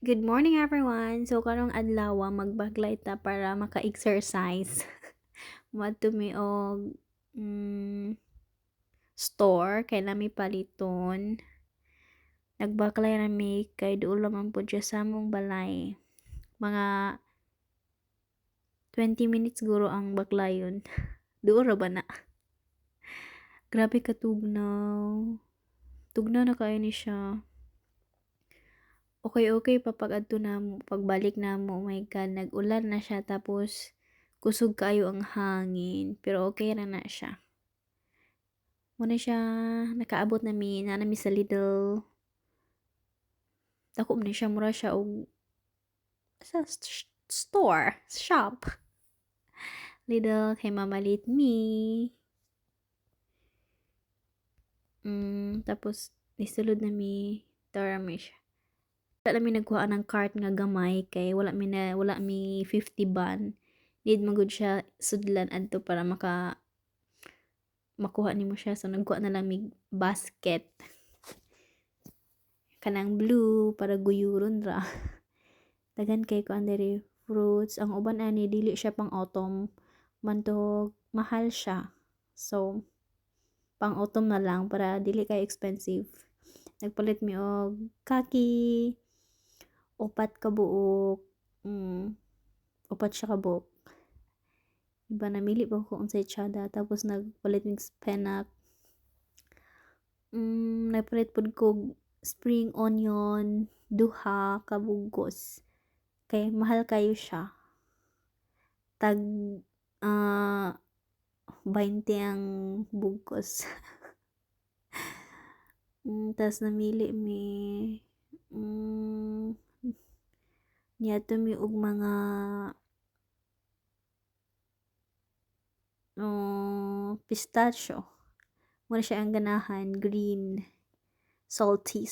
Good morning everyone. So karong adlaw magbaglay ta para maka-exercise. Moadto mi og store kay nami paliton. Nagbaklay ra mi kay duol man pud siya sa among balay. Mga 20 minutes siguro ang baglayon. Duol ra ba na? Grabe ka tugnaw. Tugnaw na kayo ni siya. Okay pa pag adto namo, pagbalik namo, oh my god, nag-ulan na siya tapos kusog kayo ang hangin, pero okay ra na siya. Muna siya nakaabot na mi sa Lidl. Dako man siya mura siya og sa store, shop. Lidl kay mamalit me. Tapos nisulod na mi tarami siya. Wala mi nagkuha ng cart nga gamay kay wala mi 50 ban. Need mo gud siya sudlan adto para makuha nimo siya, so nagkuha na lang mi basket kanang blue para guyuron ra. Dagan kay ko diri fruits, ang uban ani dili siya pang autumn mantog mahal siya, so pang autumn na lang para dili kay expensive. Nagpalit mi og kaki, upat ka buok, upat siya ka buok. Iba namili pa ko unsay tsada, tapos nagpalit ng spenak. Nagpalit pud ko spring onion, duha ka bugos. Kay mahal kayo siya. Tag 20 ang bugos. Tas namili mi niadto mi og mga pistachio. Muna siya ang ganahan, green, salty.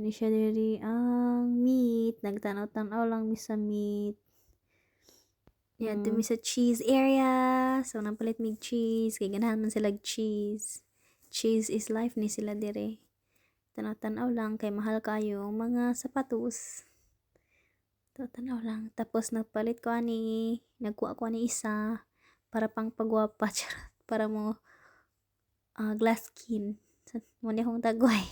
Ni siya diri ang meat, nagtanaw-tanaw lang mi sa meat. Niadto mi sa cheese area, so napalit mig cheese, kay ganahan man sila cheese. Cheese is life ni sila dire. Tanaw-tanaw lang kay mahal kayo mga sapatos. Tanaw lang. Tapos nagpalit ko nagkuha ko isa para pang pagwapa para mo glass skin. Muna akong tagway.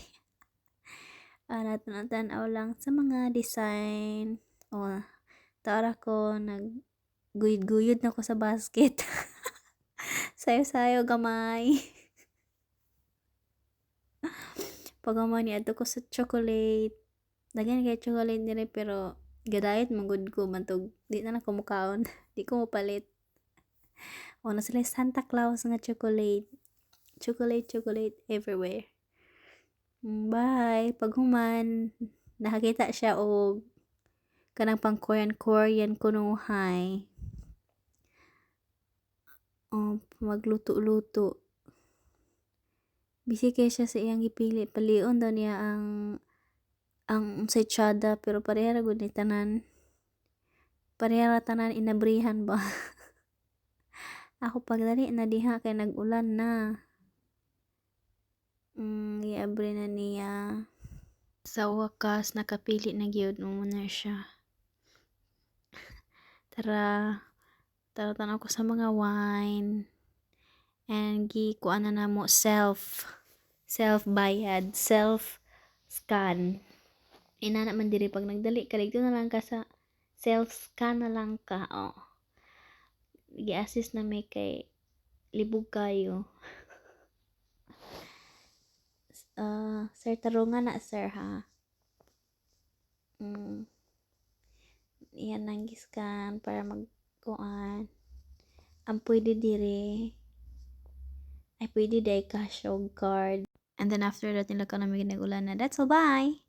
Tanaw lang sa mga design. Tara ko guyod na ko sa basket. Sayo gamay. Pagamay ni ato ko sa chocolate. Dagan kay chocolate nire pero gadayat magud ko mantog di na ko mukaon. Di ko mapalit. Na sila Santa Claus nga chocolate. Chocolate everywhere. Bye. Paghuman nakakita siya og kanang pang Korean kunuhay. Magluto-luto. Busy kay siya sa iyang gipili. Palion daw niya ang unsay tsada, pero pareha ra gud ni tanan. Pareha ra tanan inabrihan ba. Ako pagdali na diha kay nag-ulan na. Giabri na niya. Sa wakas nakapili na gyud mo na siya. Tara tanaw ko sa mga wine. And kuan na mo self bayad, self scan. Ina naman diri pag nagdali ka dito na lang ka sa self scan na lang ka. Gi-assist na may kay libog kayo. Sir tarungan na sir ha. Yan ang scan para magkuan. Ang pwede dire ay pwede day cash o card. And then after that nila ka na may nag-ulan na. That's all, bye!